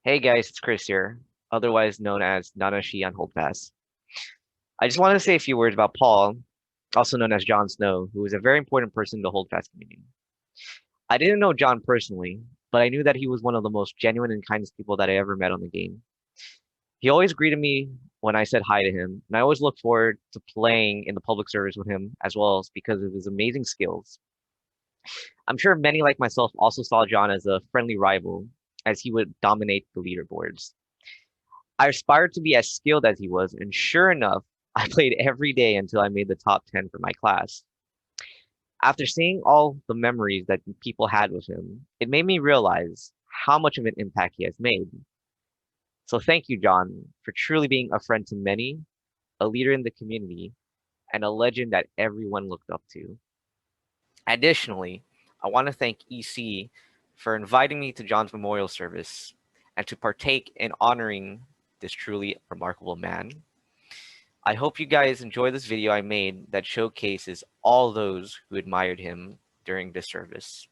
Hey guys, it's Chris here, otherwise known as Nanashi on Holdfast. I just wanted to say a few words about Paul, also known as Jon Snow, who is a very important person in the Holdfast community. I didn't know Jon personally, but I knew that he was one of the most genuine and kindest people that I ever met on the game. He always greeted me when I said hi to him, and I always looked forward to playing in the public service with him as well as because of his amazing skills. I'm sure many like myself also saw Jon as a friendly rival, as he would dominate the leaderboards. I aspired to be as skilled as he was, and sure enough, I played every day until I made the top 10 for my class. After seeing all the memories that people had with him, it made me realize how much of an impact he has made. So thank you, Jon, for truly being a friend to many, a leader in the community, and a legend that everyone looked up to. Additionally, I want to thank EC for inviting me to Jon's memorial service and to partake in honoring this truly remarkable man. I hope you guys enjoy this video I made that showcases all those who admired him during this service.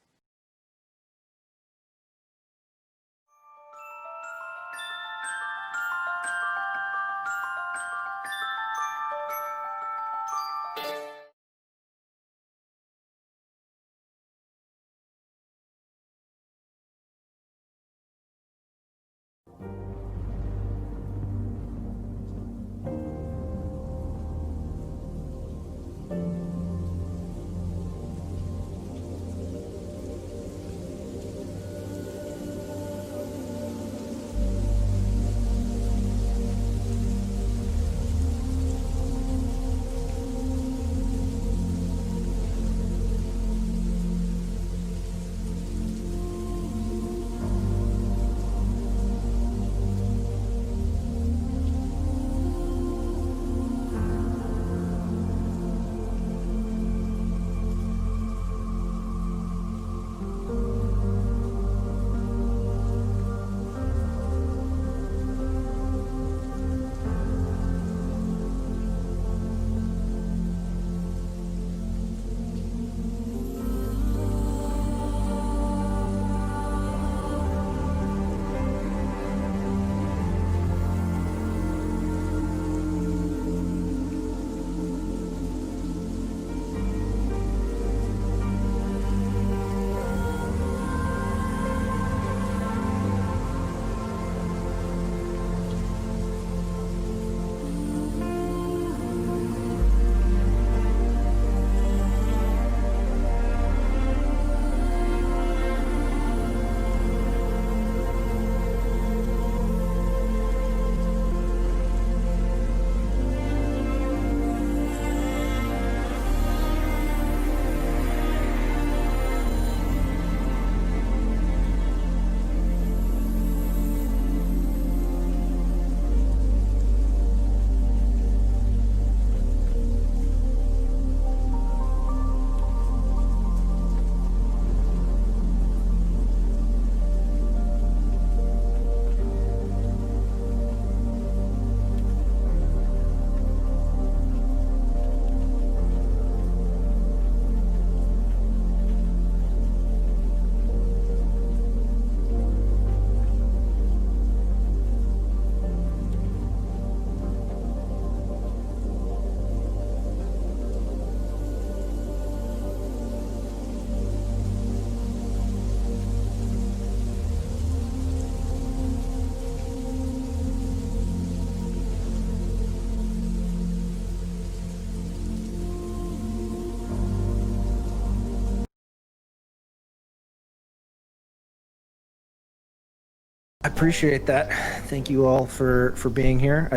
I appreciate that. Thank you all for being here.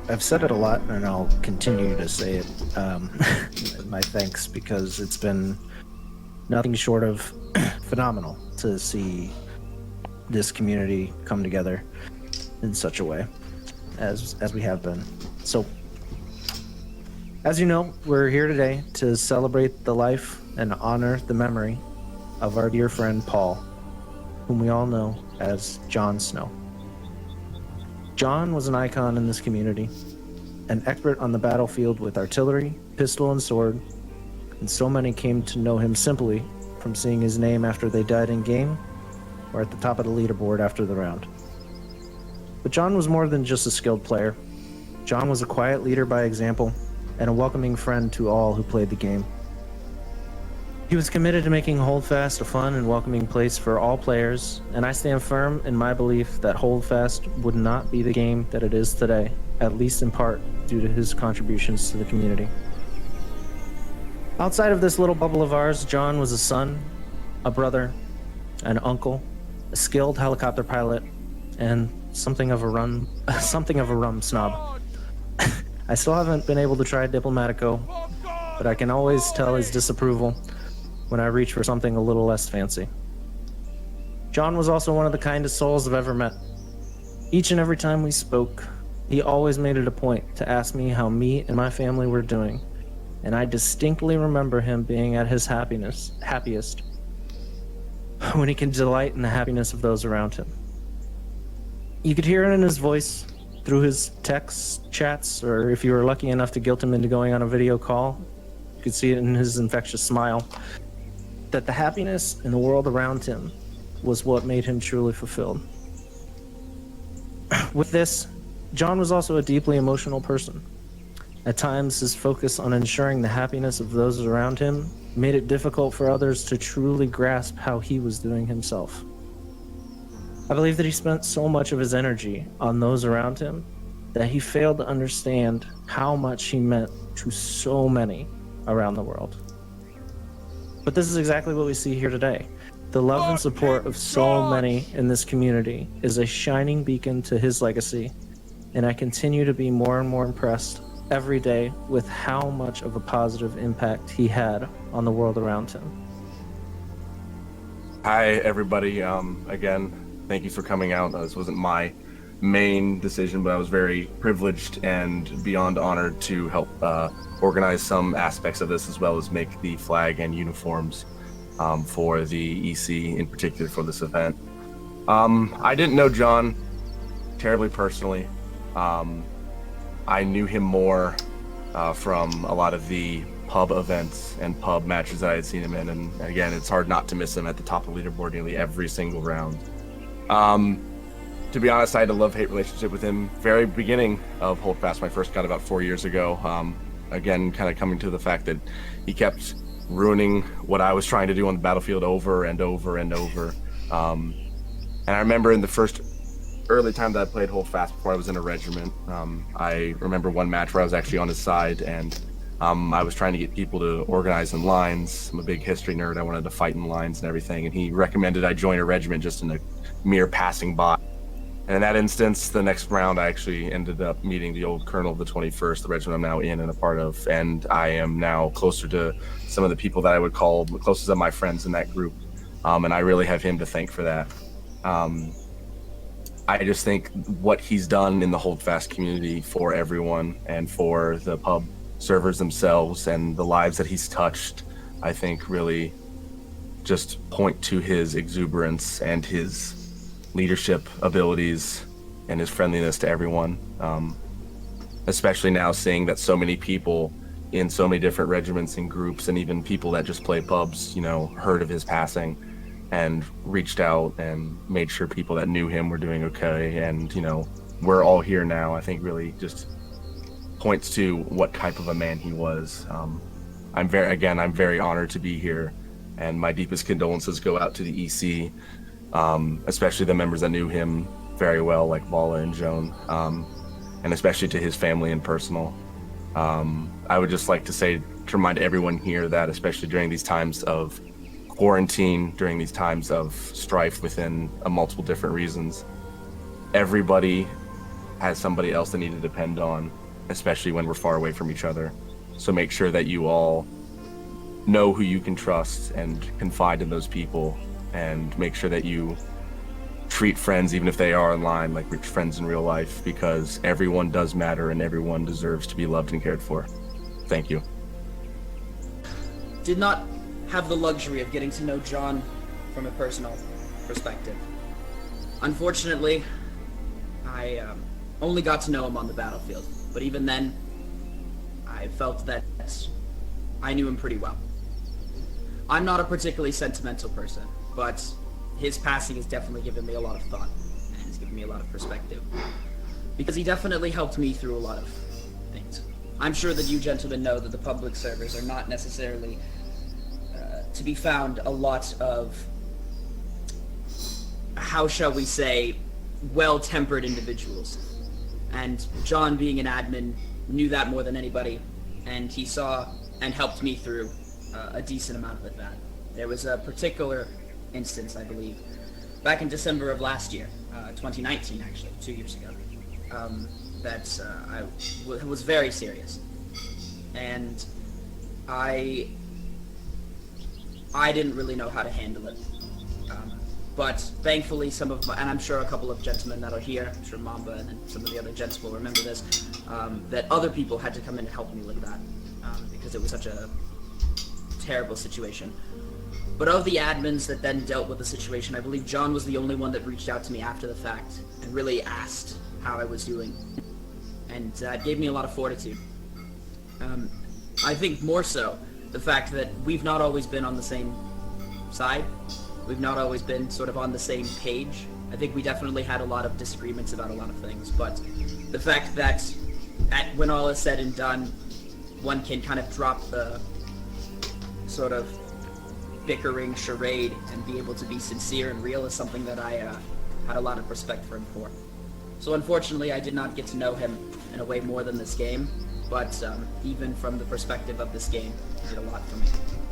I've said it a lot, and I'll continue to say it. My thanks, because it's been nothing short of phenomenal to see this community come together in such a way as we have been. So, as you know, we're here today to celebrate the life and honor the memory of our dear friend Paul, whom we all know as Jon Snow. Jon was an icon in this community, an expert on the battlefield with artillery, pistol, and sword, and so many came to know him simply from seeing his name after they died in game or at the top of the leaderboard after the round. But John was more than just a skilled player. John was a quiet leader by example and a welcoming friend to all who played the game. He was committed to making Holdfast a fun and welcoming place for all players, and I stand firm in my belief that Holdfast would not be the game that it is today, at least in part due to his contributions to the community. Outside of this little bubble of ours, John was a son, a brother, an uncle, a skilled helicopter pilot, and something of a rum snob. I still haven't been able to try Diplomatico, but I can always tell his disapproval when I reach for something a little less fancy. John was also one of the kindest souls I've ever met. Each and every time we spoke, he always made it a point to ask me how me and my family were doing, and I distinctly remember him being at his happiest when he can delight in the happiness of those around him. You could hear it in his voice, through his texts, chats, or if you were lucky enough to guilt him into going on a video call, you could see it in his infectious smile, that the happiness in the world around him was what made him truly fulfilled. With this, John was also a deeply emotional person. At times, his focus on ensuring the happiness of those around him made it difficult for others to truly grasp how he was doing himself. I believe that he spent so much of his energy on those around him that he failed to understand how much he meant to so many around the world. But this is exactly what we see here today. The love and support of so many in this community is a shining beacon to his legacy, and I continue to be more and more impressed every day with how much of a positive impact he had on the world around him. Hi, everybody. Again, thank you for coming out. This wasn't my main decision, but I was very privileged and beyond honored to help organize some aspects of this, as well as make the flag and uniforms for the EC in particular for this event. I didn't know John terribly personally. I knew him more from a lot of the pub events and pub matches that I had seen him in, and again, it's hard not to miss him at the top of the leaderboard nearly every single round. To be honest, I had a love-hate relationship with him very beginning of Holdfast when I first got about 4 years ago. Again, kind of coming to the fact that he kept ruining what I was trying to do on the battlefield over and over and over. And I remember in the first early time that I played Holdfast before I was in a regiment, I remember one match where I was actually on his side, and I was trying to get people to organize in lines. I'm a big history nerd. I wanted to fight in lines and everything, and he recommended I join a regiment just in a mere passing by. And in that instance, the next round, I actually ended up meeting the old colonel of the 21st, the regiment I'm now in and a part of, and I am now closer to some of the people that I would call the closest of my friends in that group, and I really have him to thank for that. I just think what he's done in the Holdfast community for everyone and for the pub servers themselves and the lives that he's touched, I think really just point to his exuberance and his leadership abilities and his friendliness to everyone. Especially now seeing that so many people in so many different regiments and groups and even people that just play pubs, heard of his passing and reached out and made sure people that knew him were doing okay. And, we're all here now, I think really just points to what type of a man he was. I'm very honored to be here, and my deepest condolences go out to the EC, especially the members that knew him very well, like Balla and Joan, and especially to his family and personal. I would just like to say, to remind everyone here that, especially during these times of quarantine, during these times of strife within multiple different reasons, everybody has somebody else they need to depend on, especially when we're far away from each other. So make sure that you all know who you can trust and confide in those people, and make sure that you treat friends, even if they are online, like friends in real life, because everyone does matter and everyone deserves to be loved and cared for. Thank you. Did not have the luxury of getting to know John from a personal perspective. Unfortunately, I only got to know him on the battlefield, but even then, I felt that I knew him pretty well. I'm not a particularly sentimental person, but his passing has definitely given me a lot of thought, and has given me a lot of perspective. Because he definitely helped me through a lot of things. I'm sure that you gentlemen know that the public servers are not necessarily to be found a lot of, how shall we say, well-tempered individuals. And John, being an admin, knew that more than anybody, and he saw and helped me through a decent amount of that. There was a particular instance, I believe, back in December of last year, 2019 actually, 2 years ago, that was very serious. And I didn't really know how to handle it. But thankfully some of my, and I'm sure a couple of gentlemen that are here, I'm sure Mamba and then some of the other gents will remember this, that other people had to come in and help me with that, because it was such a terrible situation. But of the admins that then dealt with the situation, I believe John was the only one that reached out to me after the fact and really asked how I was doing. And that gave me a lot of fortitude. I think more so the fact that we've not always been on the same side. We've not always been sort of on the same page. I think we definitely had a lot of disagreements about a lot of things, but the fact that when all is said and done, one can kind of drop the sort of bickering charade and be able to be sincere and real is something that I had a lot of respect for him for. So unfortunately, I did not get to know him in a way more than this game, but even from the perspective of this game, he did a lot for me.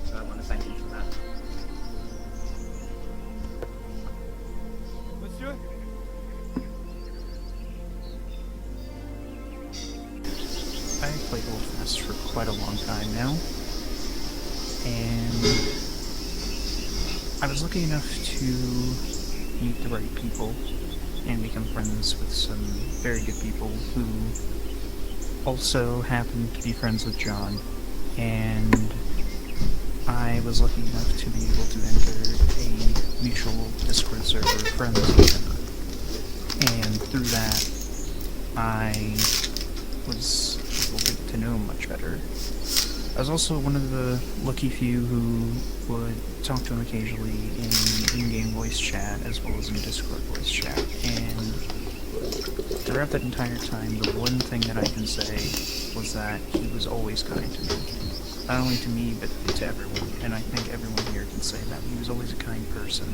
So I want to thank him for that. Monsieur? I've played Holdfast for quite a long time now, and I was lucky enough to meet the right people and become friends with some very good people who also happened to be friends with John, and I was lucky enough to be able to enter a mutual Discord server friends with him, and through that I was able to get to know him much better. I was also one of the lucky few who would talk to him occasionally in in-game voice chat as well as in Discord voice chat, and throughout that entire time, the one thing that I can say was that he was always kind to me. Not only to me, but to everyone, and I think everyone here can say that. He was always a kind person.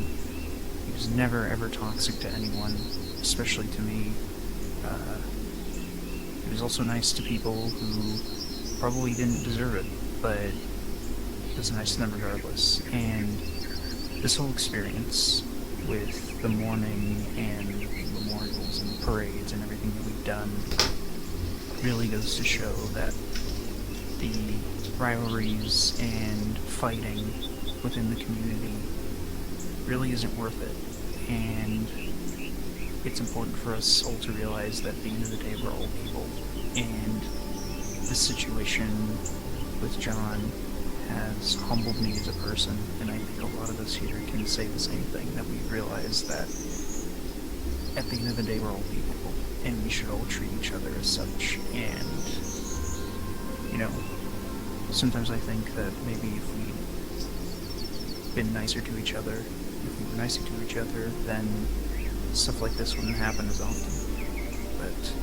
He was never ever toxic to anyone, especially to me. He was also nice to people who probably didn't deserve it, but he was nice to them regardless. And this whole experience with the mourning and memorials and parades and everything that we've done really goes to show that the rivalries and fighting within the community really isn't worth it. And it's important for us all to realize that at the end of the day, we're all people. And this situation with John has humbled me as a person, and I think a lot of us here can say the same thing, that we realize that at the end of the day, we're all people, and we should all treat each other as such. And, you know, sometimes I think that maybe if we'd been nicer to each other, if we were nicer to each other, then stuff like this wouldn't happen as often. But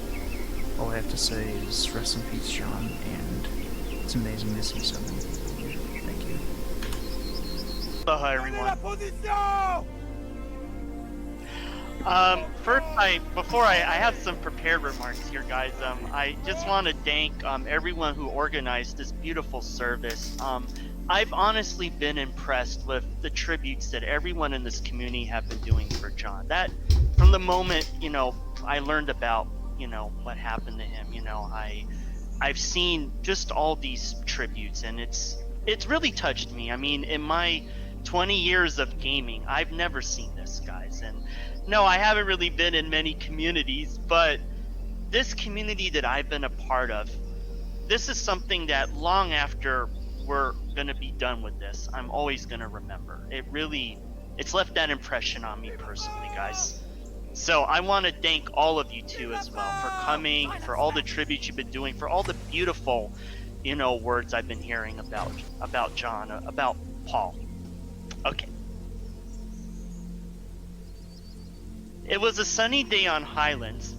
all I have to say is rest in peace, John, and it's amazing to see so many people here. Thank you. Hi everyone. First, before I have some prepared remarks here, guys. I just want to thank everyone who organized this beautiful service. I've honestly been impressed with the tributes that everyone in this community have been doing for John. That, from the moment, you know, I learned about, you know, what happened to him, you know, I've seen just all these tributes, and it's really touched me. I mean, in my 20 years of gaming, I've never seen this, guys. And no, I haven't really been in many communities, but this community that I've been a part of, this is something that long after we're gonna be done with this, I'm always gonna remember. It's left that impression on me personally, guys. So I want to thank all of you too as well for coming, for all the tributes you've been doing, for all the beautiful, you know, words I've been hearing about John, about Paul. Okay. It was a sunny day on Highlands.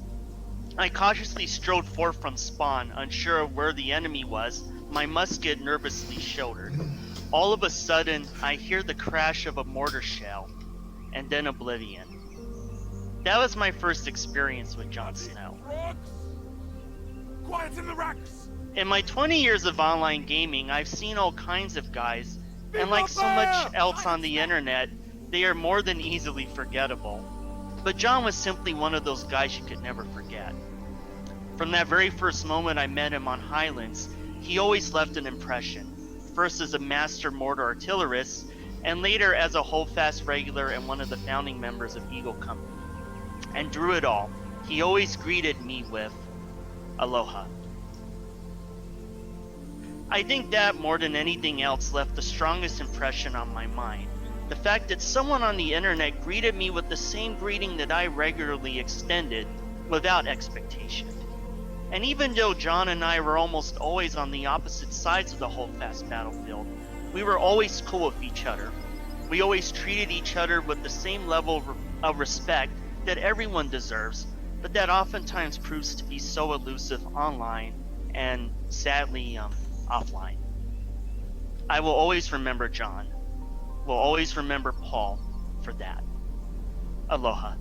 I cautiously strode forth from spawn, unsure of where the enemy was, my musket nervously shouldered. All of a sudden, I hear the crash of a mortar shell, and then oblivion. That was my first experience with Jon Snow. Quiet in the ranks! In my 20 years of online gaming, I've seen all kinds of guys, and like so much else on the internet, they are more than easily forgettable. But Jon was simply one of those guys you could never forget. From that very first moment I met him on Highlands, he always left an impression. First as a master mortar artillerist, and later as a Holdfast regular and one of the founding members of Eagle Company. And through it all, he always greeted me with, "Aloha." I think that more than anything else left the strongest impression on my mind. The fact that someone on the internet greeted me with the same greeting that I regularly extended without expectation. And even though Jon and I were almost always on the opposite sides of the Holdfast battlefield, we were always cool with each other. We always treated each other with the same level of respect that everyone deserves, but that oftentimes proves to be so elusive online and sadly offline. I will always remember Jon. Will always remember Paul for that. Aloha.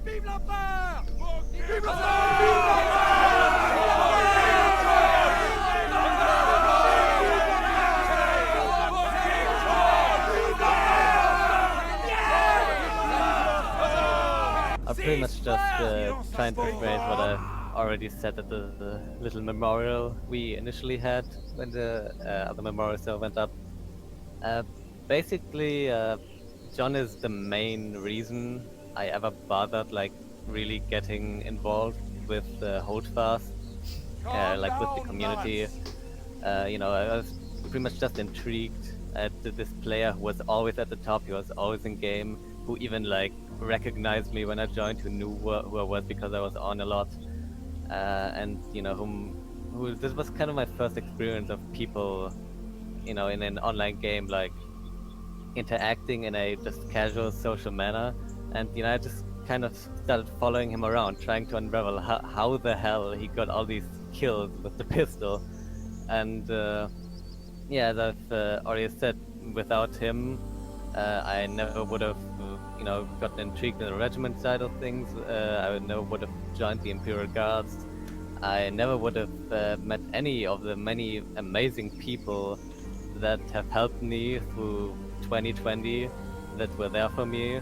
Vive l'Empire! Vive l'Empire! I'm pretty much just trying to phrase what I've already said at the little memorial we initially had when the other memorial still went up. Basically, Jon is the main reason I ever bothered like really getting involved with Holdfast, like with the community. I was pretty much just intrigued at this player who was always at the top. He was always in game. Who even like recognized me when I joined. Who knew who I was because I was on a lot. And who this was kind of my first experience of people, in an online game, like interacting in a just casual social manner. And I just kind of started following him around, trying to unravel how the hell he got all these kills with the pistol. And as I've already said, without him, I never would have, gotten intrigued in the regiment side of things. I never would have joined the Imperial Guards. I never would have met any of the many amazing people that have helped me through 2020, that were there for me.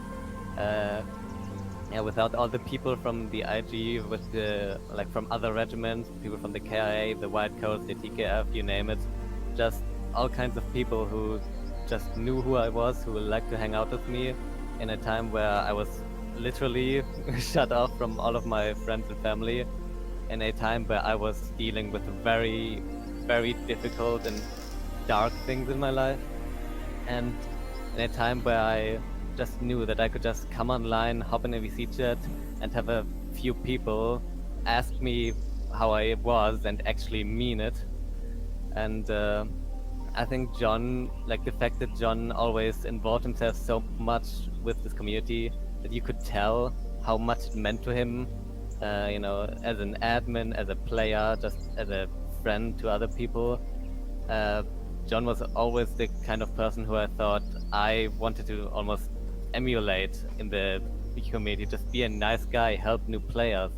Without all the people from the IG, from other regiments, people from the KIA, the White Coast, the TKF, you name it, just all kinds of people who just knew who I was, who would like to hang out with me in a time where I was literally shut off from all of my friends and family, in a time where I was dealing with very, very difficult and dark things in my life, and in a time where I just knew that I could just come online, hop in a VC chat, and have a few people ask me how I was and actually mean it. And I think Jon, like the fact that Jon always involved himself so much with this community, that you could tell how much it meant to him, as an admin, as a player, just as a friend to other people. Jon was always the kind of person who I thought I wanted to almost emulate in the community, just be a nice guy, help new players,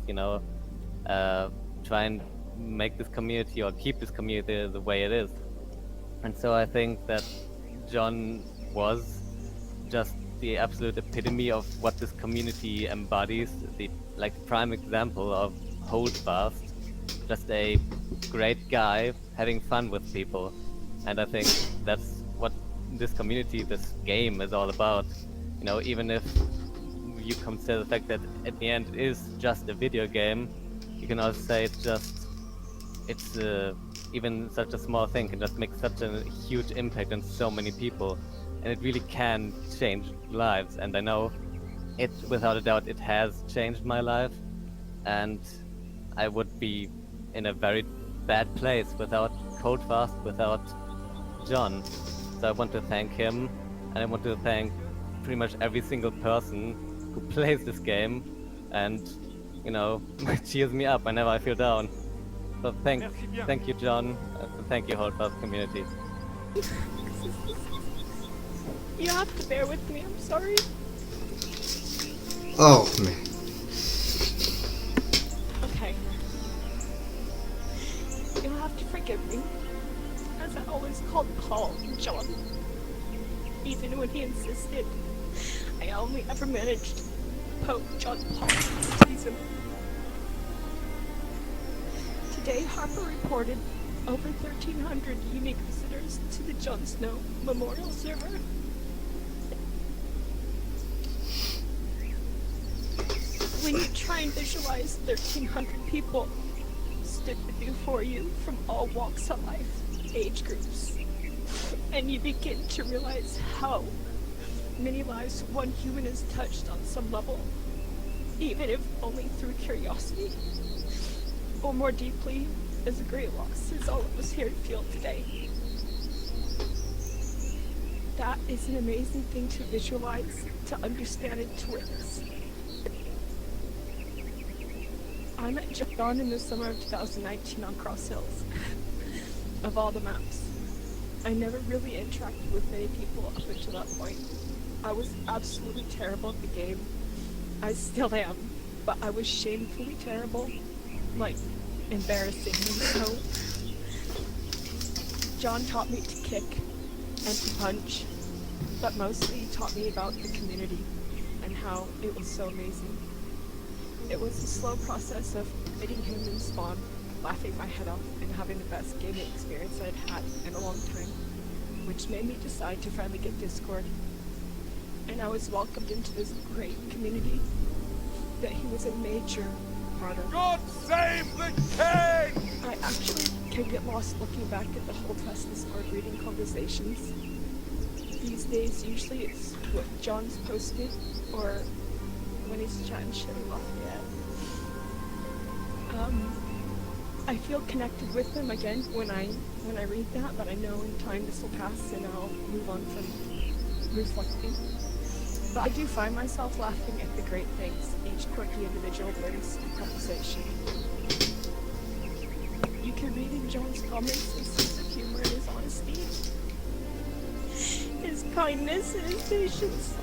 try and make this community or keep this community the way it is. And so I think that Jon was just the absolute epitome of what this community embodies, the prime example of Holdfast, just a great guy having fun with people. And I think that's what this community, this game is all about. Even if you consider the fact that at the end it is just a video game, you can also say it's even such a small thing can just make such a huge impact on so many people, and it really can change lives. And I know it, without a doubt, it has changed my life, and I would be in a very bad place without Holdfast, without Jon. So I want to thank him, and I want to thank pretty much every single person who plays this game and, you know, cheers me up whenever I feel down. So thank you, John. Thank you, Holdfast community. You have to bear with me, I'm sorry. Oh, man. Okay. You'll have to forgive me, as I always called Paul John. Even when he insisted, I only ever managed to poke John Paul to please him. Today, Harper reported over 1,300 unique visitors to the Jon Snow Memorial Server. When you try and visualize 1,300 people stood before you from all walks of life, age groups, and you begin to realize how many lives one human has touched on some level, even if only through curiosity, or more deeply as a great loss as all of us here feel today. That is an amazing thing to visualize, to understand, and to witness. I met John in the summer of 2019 on Cross Hills. Of all the maps, I never really interacted with many people up until that point. I was absolutely terrible at the game. I still am, but I was shamefully terrible, like embarrassingly so. John taught me to kick and to punch, but mostly he taught me about the community and how it was so amazing. It was a slow process of meeting him in Spawn, laughing my head off, and having the best gaming experience I'd had in a long time, which made me decide to finally get Discord. And I was welcomed into this great community that he was a major part of. God save the king! I actually can get lost looking back at the Holdfast Discord reading conversations. These days, usually it's what John's posted, or when he's chatting shit with Lafayette. I feel connected with them again when I read that, but I know in time this will pass and I'll move on from reflecting. But I do find myself laughing at the great things each quirky individual brings to conversation. You can read in John's comments his sense of humor and his honesty, his kindness and his patience.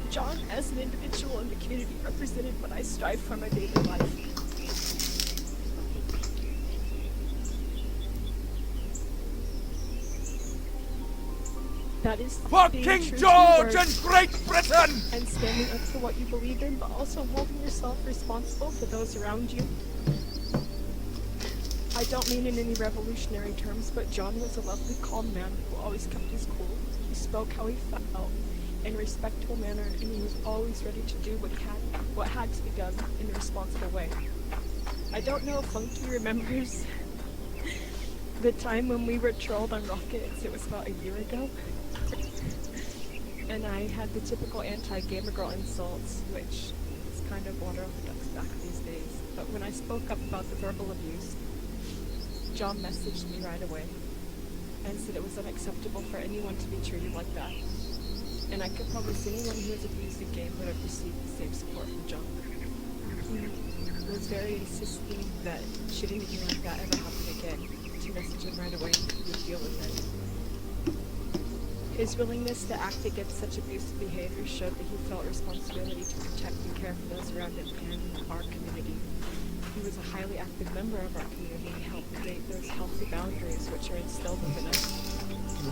John, as an individual in the community, represented what I strive for in my daily life. That is For being King true to George your and word Great Britain! and standing up for what you believe in, but also holding yourself responsible for those around you. I don't mean in any revolutionary terms, but John was a lovely, calm man who always kept his cool. He spoke how he felt in a respectful manner, and he was always ready to do what had to be done in a responsible way. I don't know if Funky remembers the time when we were trolled on Rockets. It was about a year ago. And I had the typical anti-gamer girl insults, which is kind of water off the duck's back these days. But when I spoke up about the verbal abuse, John messaged me right away and said it was unacceptable for anyone to be treated like that. And I could promise anyone who has abused the game would have received the same support from John. He was very insistent that should anything like that ever happen again, to message him right away and he would deal with it. His willingness to act against such abusive behavior showed that he felt responsibility to protect and care for those around him and our community. He was a highly active member of our community and helped create those healthy boundaries which are instilled within us,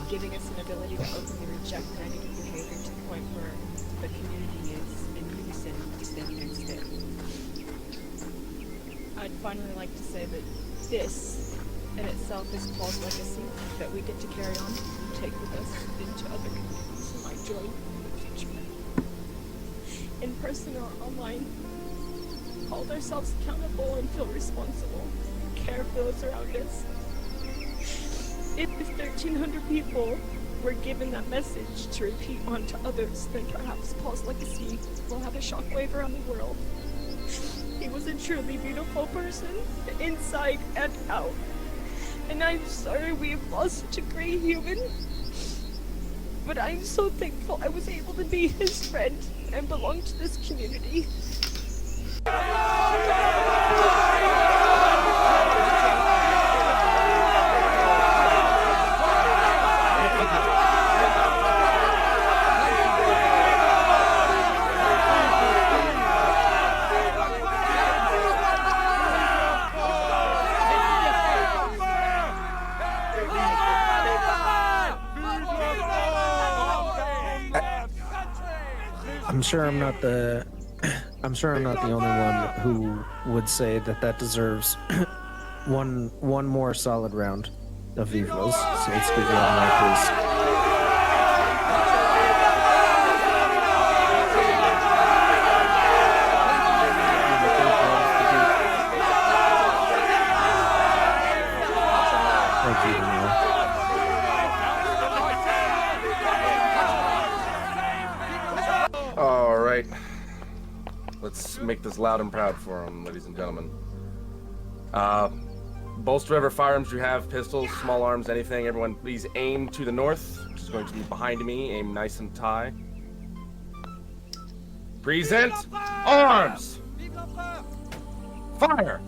giving us an ability to openly reject negative behavior to the point where the community is in unison to stand against it. I'd finally like to say that this in itself is Paul's legacy that we get to carry on and take with us into other communities who might join in the future. In person or online, hold ourselves accountable and feel responsible, care for those around us. If 1,300 people were given that message to repeat on to others, then perhaps Paul's legacy will have a shockwave around the world. He was a truly beautiful person, inside and out. And I'm sorry we have lost such a great human. But I'm so thankful I was able to be his friend and belong to this community. I'm sure I'm not the only one who would say that deserves one more solid round of Vivos. So let's begin like this. Thank you, Denara. All right. Let's make this loud and proud for him, ladies and gentlemen. Bolster whatever firearms you have, pistols, small arms, anything. Everyone, please aim to the north, which is going to be behind me. Aim nice and high. Present arms. Fire.